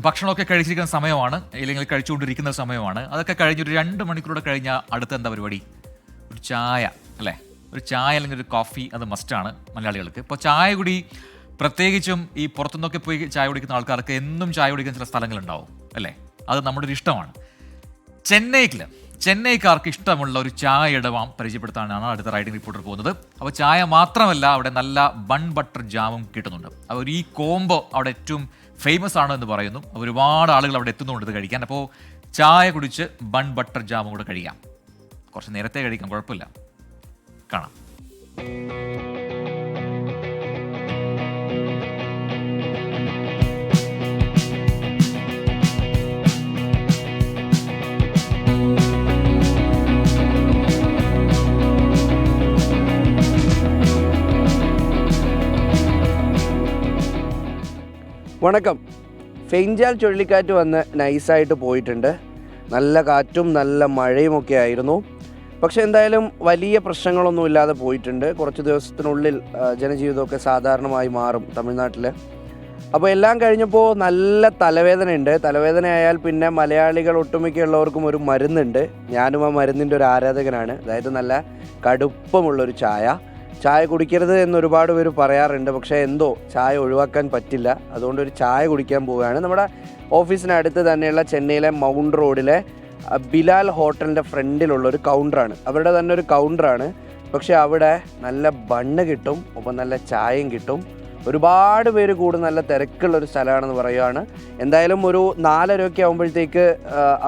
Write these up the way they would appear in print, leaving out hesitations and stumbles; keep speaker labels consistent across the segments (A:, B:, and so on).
A: ഭക്ഷണമൊക്കെ കഴിച്ചിരിക്കുന്ന സമയമാണ്, ഇല്ലെങ്കിൽ കഴിച്ചുകൊണ്ടിരിക്കുന്ന സമയമാണ്. അതൊക്കെ കഴിഞ്ഞൊരു 2 മണിക്കൂറൂടെ കഴിഞ്ഞാൽ അടുത്ത എന്താ പരിപാടി? ഒരു ചായ അല്ലേ? ഒരു ചായ അല്ലെങ്കിൽ ഒരു കോഫി അത് മസ്റ്റാണ് മലയാളികൾക്ക്. ഇപ്പോൾ ചായ കുടി, പ്രത്യേകിച്ചും ഈ പുറത്തുനിന്നൊക്കെ പോയി ചായ കുടിക്കുന്ന ആൾക്കാർക്ക് എന്നും ചായ കുടിക്കുന്ന ചില സ്ഥലങ്ങളുണ്ടാവും അല്ലേ? അത് നമ്മുടെ ഒരു ഇഷ്ടമാണ്. ചെന്നൈക്കാർക്ക് ഇഷ്ടമുള്ള ഒരു ചായ ഇടവാം പരിചയപ്പെടുത്താനാണ് അടുത്ത റൈഡിംഗ് റിപ്പോർട്ടർ പോകുന്നത്. അപ്പോൾ ചായ മാത്രമല്ല, അവിടെ നല്ല ബൺ ബട്ടർ ജാമും കിട്ടുന്നുണ്ട്. അപ്പോൾ ഈ കോംബോ അവിടെ ഏറ്റവും ഫേമസ് ആണ് എന്ന് പറയുന്നു. ഒരുപാട് ആളുകൾ അവിടെ എത്തുന്നുണ്ട് ഇത് കഴിക്കാൻ. അപ്പോൾ ചായ കുടിച്ച് ബൺ ബട്ടർ ജാമും കൂടെ കഴിക്കാം. കുറച്ച് നേരത്തെ കഴിക്കാം, കുഴപ്പമില്ല. കാണാം.
B: വണക്കം. ഫെയിഞ്ചാൽ ചുഴലിക്കാറ്റ് വന്ന് നൈസായിട്ട് പോയിട്ടുണ്ട്. നല്ല കാറ്റും നല്ല മഴയുമൊക്കെ ആയിരുന്നു. പക്ഷേ എന്തായാലും വലിയ പ്രശ്നങ്ങളൊന്നും ഇല്ലാതെ പോയിട്ടുണ്ട്. കുറച്ച് ദിവസത്തിനുള്ളിൽ ജനജീവിതമൊക്കെ സാധാരണമായി മാറും തമിഴ്നാട്ടിൽ. അപ്പോൾ എല്ലാം കഴിഞ്ഞപ്പോൾ നല്ല തലവേദനയുണ്ട്. തലവേദനയായാൽ പിന്നെ മലയാളികൾ ഒട്ടുമിക്കുള്ളവർക്കും ഒരു മരുന്നുണ്ട്. ഞാനും ആ മരുന്നിൻ്റെ ഒരു ആരാധകനാണ്. അതായത് നല്ല കടുപ്പമുള്ളൊരു ചായ കുടിക്കരുത് എന്നൊരുപാട് പേര് പറയാറുണ്ട്. പക്ഷേ എന്തോ ചായ ഒഴിവാക്കാൻ പറ്റില്ല. അതുകൊണ്ടൊരു ചായ കുടിക്കാൻ പോവുകയാണ്. നമ്മുടെ ഓഫീസിനടുത്ത് തന്നെയുള്ള ചെന്നൈയിലെ മൗണ്ട് റോഡിലെ ബിലാൽ ഹോട്ടലിൻ്റെ ഫ്രണ്ടിലുള്ളൊരു കൗണ്ടറാണ്. അവരുടെ തന്നെ ഒരു കൗണ്ടറാണ്. പക്ഷേ അവിടെ നല്ല ബണ്ണ് കിട്ടും, ഒപ്പം നല്ല ചായയും കിട്ടും. ഒരുപാട് പേര് കൂടും, നല്ല തിരക്കുള്ളൊരു സ്ഥലമാണെന്ന് പറയുകയാണ്. എന്തായാലും ഒരു 4:30 ആകുമ്പോഴത്തേക്ക്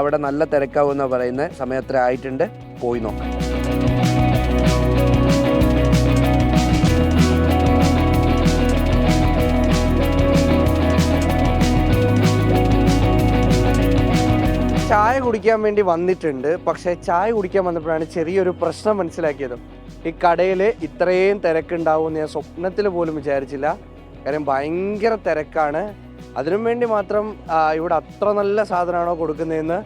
B: അവിടെ നല്ല തിരക്കാവുമെന്ന് പറയുന്ന സമയത്ര ആയിട്ടുണ്ട്. പോയി നോക്കാം. ചായ കുടിക്കാൻ വേണ്ടി വന്നിട്ടുണ്ട്. പക്ഷേ ചായ കുടിക്കാൻ വന്നപ്പോഴാണ് ചെറിയൊരു പ്രശ്നം മനസ്സിലാക്കിയത്. ഈ കടയിൽ ഇത്രയും തിരക്കുണ്ടാവുമെന്ന് ഞാൻ സ്വപ്നത്തിൽ പോലും വിചാരിച്ചില്ല. കാര്യം ഭയങ്കര തിരക്കാണ്. അതിനും വേണ്ടി മാത്രം ഇവിടെ അത്ര നല്ല സാധനമാണോ കൊടുക്കുന്നതെന്ന്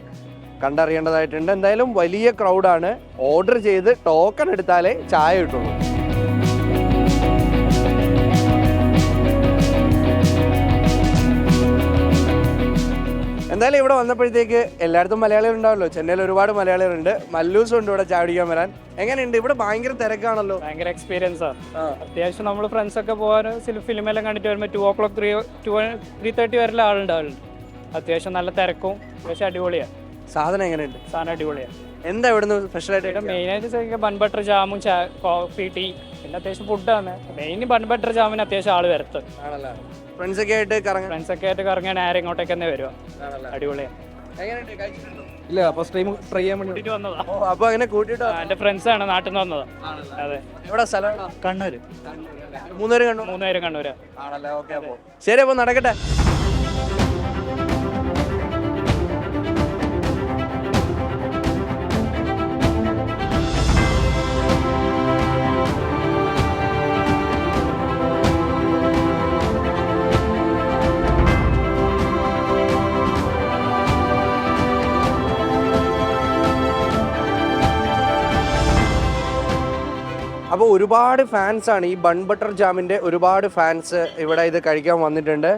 B: കണ്ടറിയേണ്ടതായിട്ടുണ്ട്. എന്തായാലും വലിയ ക്രൗഡാണ്. ഓർഡർ ചെയ്ത് ടോക്കൺ എടുത്താലേ ചായ കിട്ടുള്ളൂ. എന്തായാലും ഇവിടെ വന്നപ്പോഴത്തേക്ക് എല്ലായിടത്തും മലയാളികൾ ഉണ്ടാവല്ലോ. ചെന്നൈയിൽ ഒരുപാട് മലയാളികളുണ്ട്. മല്ലൂസും ഉണ്ട് ഇവിടെ ചായ കുടിക്കാൻ വരാൻ. എങ്ങനെയുണ്ട്? ഇവിടെ ഭയങ്കര തിരക്കാണല്ലോ.
C: ഭയങ്കര എക്സ്പീരിയൻസാ. അത്യാവശ്യം നമ്മൾ ഫ്രണ്ട്സ് ഒക്കെ പോകാൻ ഫിലിമെല്ലാം കണ്ടിട്ട് വരുമ്പോൾ 2 o'clock 3:30 വരെയുള്ള ആളുണ്ടാവുന്നുണ്ട്. അത്യാവശ്യം നല്ല തിരക്കും, അത്യാവശ്യം അടിപൊളിയാണ്.
B: സാധനം എങ്ങനെയുണ്ട്?
C: സാധനം അടിപൊളിയാണ്.
B: എന്താ ഇവിടുന്ന് സ്പെഷ്യലായിട്ട്?
C: മെയിനായിട്ട് ബൺ ബട്ടർ ജാമും കോഫി, ടീ, പിന്നെ അത്യാവശ്യം ഫുഡാണ് മെയിൻ. ബൺ ബട്ടർ ജാമിന് അത്യാവശ്യം ആള് വരത്ത്.
B: ഫ്രണ്ട്സൊക്കെ ആയിട്ട്
C: കറങ്ങാൻ നേരെ ഇങ്ങോട്ടേക്ക് തന്നെ വരുക. അടിപൊളിയാണ്.
B: ഇല്ല, ഫസ്റ്റ് ടൈം ട്രൈ ചെയ്യാൻ വേണ്ടി
C: വന്നതാ.
B: അപ്പൊ അങ്ങനെ കൂട്ടിട്ടോ?
C: എന്റെ ഫ്രണ്ട്സ് ആണ്, നാട്ടിൽ നിന്ന് വന്നതാ. അതെ.
B: എവിടെ സ്ഥലം?
C: കണ്ണൂര്.
B: 3 പേര്
C: കണ്ണൂരാ.
B: ആണല്ലേ, ഓക്കെ. അപ്പൊ ശരി, അപ്പൊ നടക്കട്ടെ. അപ്പോൾ ഒരുപാട് ഫാൻസാണ് ഈ ബൺ ബട്ടർ ജാമിൻ്റെ. ഒരുപാട് ഫാൻസ് ഇവിടെ ഇത് കഴിക്കാൻ വന്നിട്ടുണ്ട്.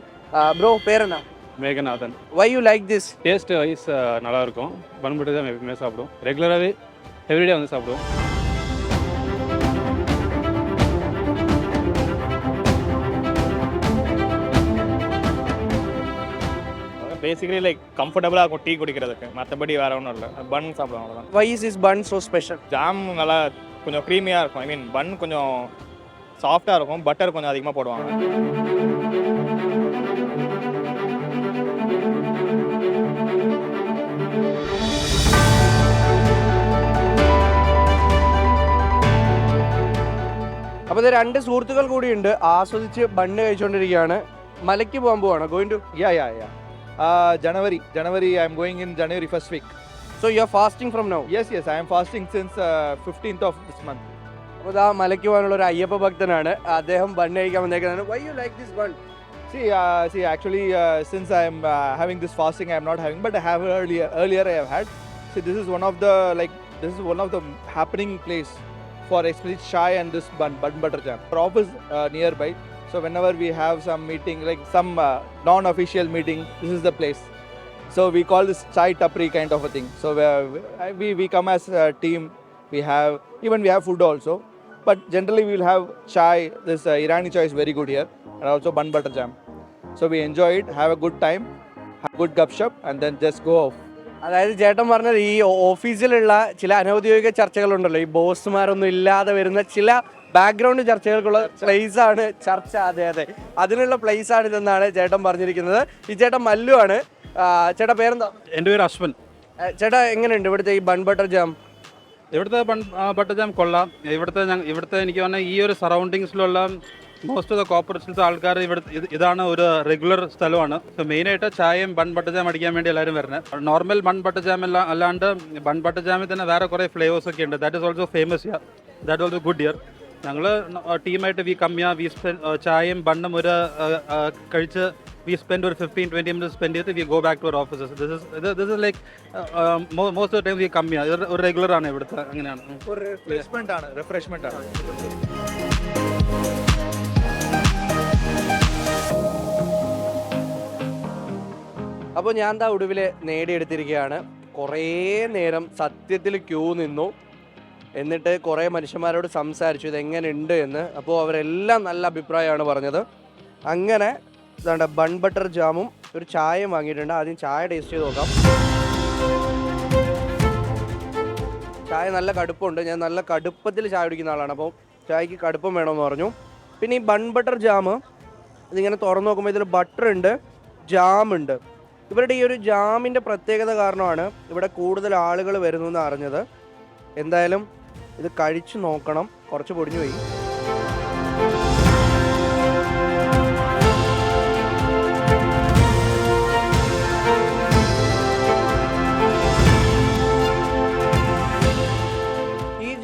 B: ബ്രോ, പേരെന്നാ?
D: Meghanathan.
B: Why you like this?
D: Taste wise நல்லா இருக்கும். பன் பட்டர் ஜாம் எப்பவுமே சாப்பிடுவோம். ரெகுலராகவே எவ்ரிடே வந்து சாப்பிடுவோம். பேசிக்கலி லைக் கம்ஃபர்டபுளாக இருக்கும் டீ குடிக்கிறதுக்கு. மற்றபடி வேற ஒன்றும் இல்லை. பன் சாப்பிடுவோம், அவ்வளோதான்.
B: why is this bun so special?
D: Jam நல்லா கொஞ்சம் க்ரீமியாக இருக்கும். ஐ மீன் பன் கொஞ்சம் சாஃப்டாக இருக்கும். பட்டர் கொஞ்சம் அதிகமாக போடுவாங்க.
B: അപ്പോൾ ഇത് 2 സുഹൃത്തുക്കൾ കൂടിയുണ്ട്. ആസ്വദിച്ച് ബണ്ണ് കഴിച്ചുകൊണ്ടിരിക്കുകയാണ്. മലയ്ക്ക് പോകാൻ പോവാണ്. Going to?
E: Yeah. January. I'm going in January first week.
B: So you are fasting from now?
E: Yes. I am fasting since 15th of this month.
B: അപ്പോൾ ഇതാ മലയ്ക്ക് പോകാനുള്ള ഒരു അയ്യപ്പ ഭക്തനാണ്. അദ്ദേഹം ബണ്ണ് കഴിക്കാൻ വന്നേക്കുന്നതാണ്. Why you like this bun?
E: See, actually, since I am having this fasting, I am not having, but I have earlier I have had. See, this is one of the happening place for especially chai and this bun butter jam. Our office nearby, So whenever we have some meeting, like some non-official meeting, this is the place. So we call this chai tapri kind of a thing. So we come as a team. We have food also, but generally we will have chai. This Irani chai is very good here, and also bun butter jam. So we enjoy it, have a good time, have good gupshup, and then just go off.
B: അതായത് ചേട്ടൻ പറഞ്ഞത് ഈ ഓഫീസിലുള്ള ചില അനൗദ്യോഗിക ചർച്ചകളുണ്ടല്ലോ, ഈ ബോസുമാരൊന്നും ഇല്ലാതെ വരുന്ന ചില background ചർച്ചകൾക്കുള്ള place ആണ് ചർച്ച. അതെ അതെ, അതിനുള്ള പ്ലേസ് ആണ് ഇതെന്നാണ് ചേട്ടൻ പറഞ്ഞിരിക്കുന്നത്. ഈ ചേട്ടൻ മല്ലു ആണ്. ചേട്ടാ പേരെന്താ?
F: എൻ്റെ പേര് അശ്വൻ.
B: ചേട്ടാ എങ്ങനെയുണ്ട് ഇവിടുത്തെ ഈ ബൺ ബട്ടർ ജാം?
F: ഇവിടുത്തെ ബട്ടർ ജാം കൊള്ളാം. ഇവിടുത്തെ എനിക്ക് പറഞ്ഞാൽ ഈ ഒരു സറൗണ്ടിങ്സിലുള്ള മോസ്റ്റ് ഓഫ് ദ കോർപ്പറേഷൻസ് ആൾക്കാർ ഇതാണ് ഒരു റെഗുലർ സ്ഥലമാണ്. സോ മെയിനായിട്ട് ചായയും ബൺ ബട്ടർ ജാം അടിക്കാൻ വേണ്ടി എല്ലാവരും വരുന്നത്. നോർമൽ ബൺ ബട്ടർ ജാം അല്ലാണ്ട് ബൺ ബട്ടർ ജാമിൽ തന്നെ വേറെ കുറേ ഫ്ലേവേഴ്സ് ഒക്കെ ഉണ്ട്. That is also famous here, that also good here. ഞങ്ങൾ ടീമായിട്ട് വി കം ഹിയർ, വി ചായയും ബണ്ണും കഴിച്ച് we spend or 15-20 minutes spend here, we go back to our offices. This is like most of the time we come here. ഒരു regular ആണ് ഇവിടുത്തെ. അങ്ങനെയാണ്.
E: ഒരു refreshment ആണ്.
B: അപ്പോൾ ഞാൻ എന്താ ഒടുവിൽ നേടിയെടുത്തിരിക്കുകയാണ്. കുറേ നേരം സത്യത്തിൽ ക്യൂ നിന്നു, എന്നിട്ട് കുറേ മനുഷ്യന്മാരോട് സംസാരിച്ചു ഇതെങ്ങനെയുണ്ട് എന്ന്. അപ്പോൾ അവരെല്ലാം നല്ല അഭിപ്രായമാണ് പറഞ്ഞത്. അങ്ങനെ ഇതാണ്ട് ബൺ ബട്ടർ ജാമും ഒരു ചായയും വാങ്ങിയിട്ടുണ്ട്. ആദ്യം ചായ ടേസ്റ്റ് ചെയ്ത് നോക്കാം. ചായ നല്ല കടുപ്പമുണ്ട്. ഞാൻ നല്ല കടുപ്പത്തിൽ ചായ കുടിക്കുന്ന ആളാണ്, അപ്പോൾ ചായക്ക് കടുപ്പം വേണമെന്ന് പറഞ്ഞു. പിന്നെ ഈ ബൺ ബട്ടർ ജാം ഇതിങ്ങനെ തുറന്നു നോക്കുമ്പോൾ ഇതിൽ ബട്ടർ ഉണ്ട്, ജാമുണ്ട്. ഇവരുടെ ഈ ഒരു ജാമിൻ്റെ പ്രത്യേകത കാരണമാണ് ഇവിടെ കൂടുതൽ ആളുകൾ വരുന്നതെന്ന് അറിഞ്ഞത്. എന്തായാലും ഇത് കഴിച്ചു നോക്കണം. കുറച്ച് പൊടിഞ്ഞു പോയി.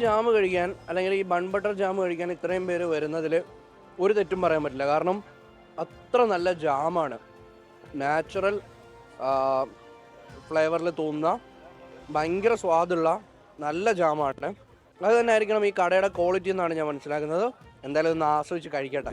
B: ജാം കഴിക്കാൻ അല്ലെങ്കിൽ ഈ ബൺ ബട്ടർ ജാം കഴിക്കാൻ ഇത്രയും പേര് വരുന്നതിൽ ഒരു തെറ്റും പറയാൻ പറ്റില്ല. കാരണം അത്ര നല്ല ജാമാണ്. നാച്ചുറൽ ഫ്ലേവറിൽ തോന്നുന്ന ഭയങ്കര സ്വാദുള്ള നല്ല ജാമാണ്. അത് തന്നെ ആയിരിക്കണം ഈ കടയുടെ ക്വാളിറ്റി എന്നാണ് ഞാൻ മനസ്സിലാക്കുന്നത്. എന്തായാലും ഒന്ന് ആസ്വദിച്ച് കഴിക്കട്ടെ.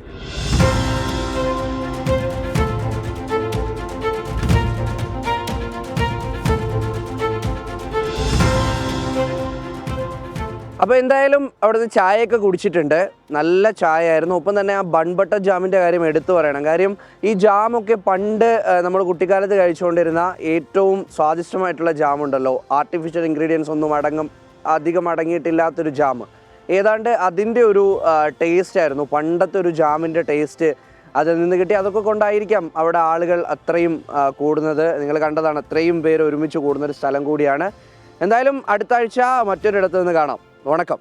B: അപ്പോൾ എന്തായാലും അവിടുത്തെ ചായയൊക്കെ കുടിച്ചിട്ടുണ്ട്. നല്ല ചായ ആയിരുന്നു. ഒപ്പം തന്നെ ആ ബൺ ബട്ടർ ജാമിൻ്റെ കാര്യം എടുത്തു പറയണം. കാര്യം ഈ ജാമൊക്കെ പണ്ട് നമ്മൾ കുട്ടിക്കാലത്ത് കഴിച്ചുകൊണ്ടിരുന്ന ഏറ്റവും സ്വാദിഷ്ടമായിട്ടുള്ള ജാമുണ്ടല്ലോ, ആർട്ടിഫിഷ്യൽ ഇൻഗ്രീഡിയൻസ് ഒന്നും അധികം അടങ്ങിയിട്ടില്ലാത്തൊരു ജാം, ഏതാണ്ട് അതിൻ്റെ ഒരു ടേസ്റ്റ് ആയിരുന്നു പണ്ടത്തെ ഒരു ജാമിൻ്റെ ടേസ്റ്റ് അതിൽ നിന്ന് കിട്ടി. അതൊക്കെ കൊണ്ടായിരിക്കാം അവിടെ ആളുകൾ അത്രയും കൂടുന്നത്. നിങ്ങൾ കണ്ടതാണ്, അത്രയും പേര് ഒരുമിച്ച് കൂടുന്നൊരു സ്ഥലം കൂടിയാണ്. എന്തായാലും അടുത്ത ആഴ്ച മറ്റൊരിടത്ത് നിന്ന് കാണാം. വണക്കം.